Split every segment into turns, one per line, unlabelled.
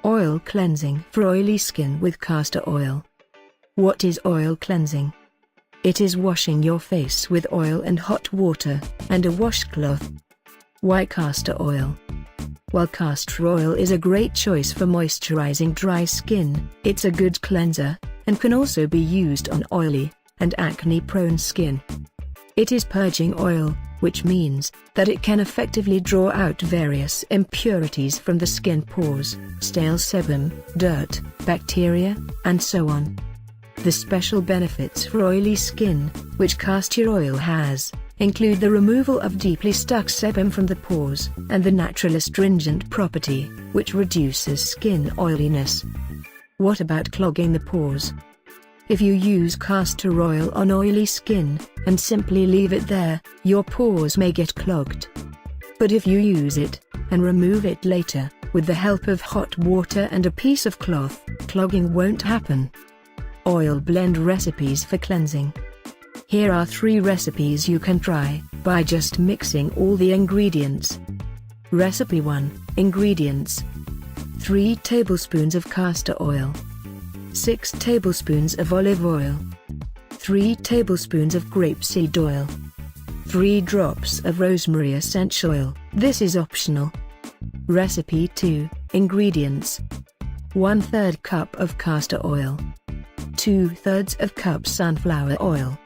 Oil cleansing for oily skin with castor oil. What is oil cleansing? It is washing your face with oil and hot water, and a washcloth. Why castor oil? While castor oil is a great choice for moisturizing dry skin, it's a good cleanser, and can also be used on oily and acne-prone skin. It is purging oil, which means that it can effectively draw out various impurities from the skin pores, stale sebum, dirt, bacteria, and so on. The special benefits for oily skin, which castor oil has, include the removal of deeply stuck sebum from the pores, and the natural astringent property, which reduces skin oiliness. What about clogging the pores? If you use castor oil on oily skin, and simply leave it there, your pores may get clogged. But if you use it, and remove it later, with the help of hot water and a piece of cloth, clogging won't happen. Oil blend recipes for cleansing. Here are 3 recipes you can try, by just mixing all the ingredients. Recipe 1, Ingredients. 3 tablespoons of castor oil. 6 tablespoons of olive oil. 3 tablespoons of grapeseed oil. 3 drops of rosemary essential oil. This is optional. Recipe 2, Ingredients. 1/3 cup of castor oil. 2/3 of cup sunflower oil.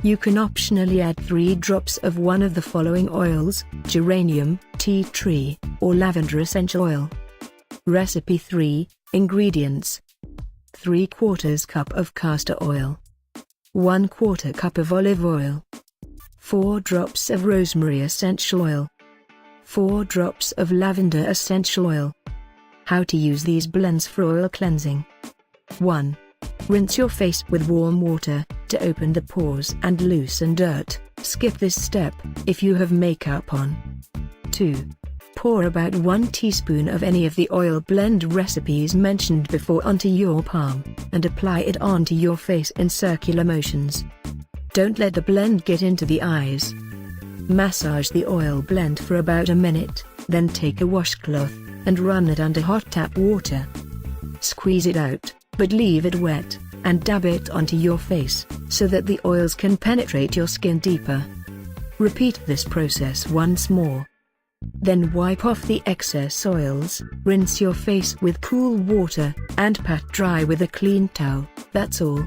You can optionally add 3 drops of one of the following oils: geranium, tea tree, or lavender essential oil. Recipe 3, Ingredients. 3/4 cup of castor oil. 1/4 cup of olive oil. 4 drops of rosemary essential oil. 4 drops of lavender essential oil. How to use these blends for oil cleansing. 1. Rinse your face with warm water, to open the pores and loosen dirt. Skip this step, if you have makeup on. 2. Pour about 1 teaspoon of any of the oil blend recipes mentioned before onto your palm, and apply it onto your face in circular motions. Don't let the blend get into the eyes. Massage the oil blend for about a minute, then take a washcloth, and run it under hot tap water. Squeeze it out, but leave it wet, and dab it onto your face, so that the oils can penetrate your skin deeper. Repeat this process once more. Then wipe off the excess oils, rinse your face with cool water, and pat dry with a clean towel. That's all.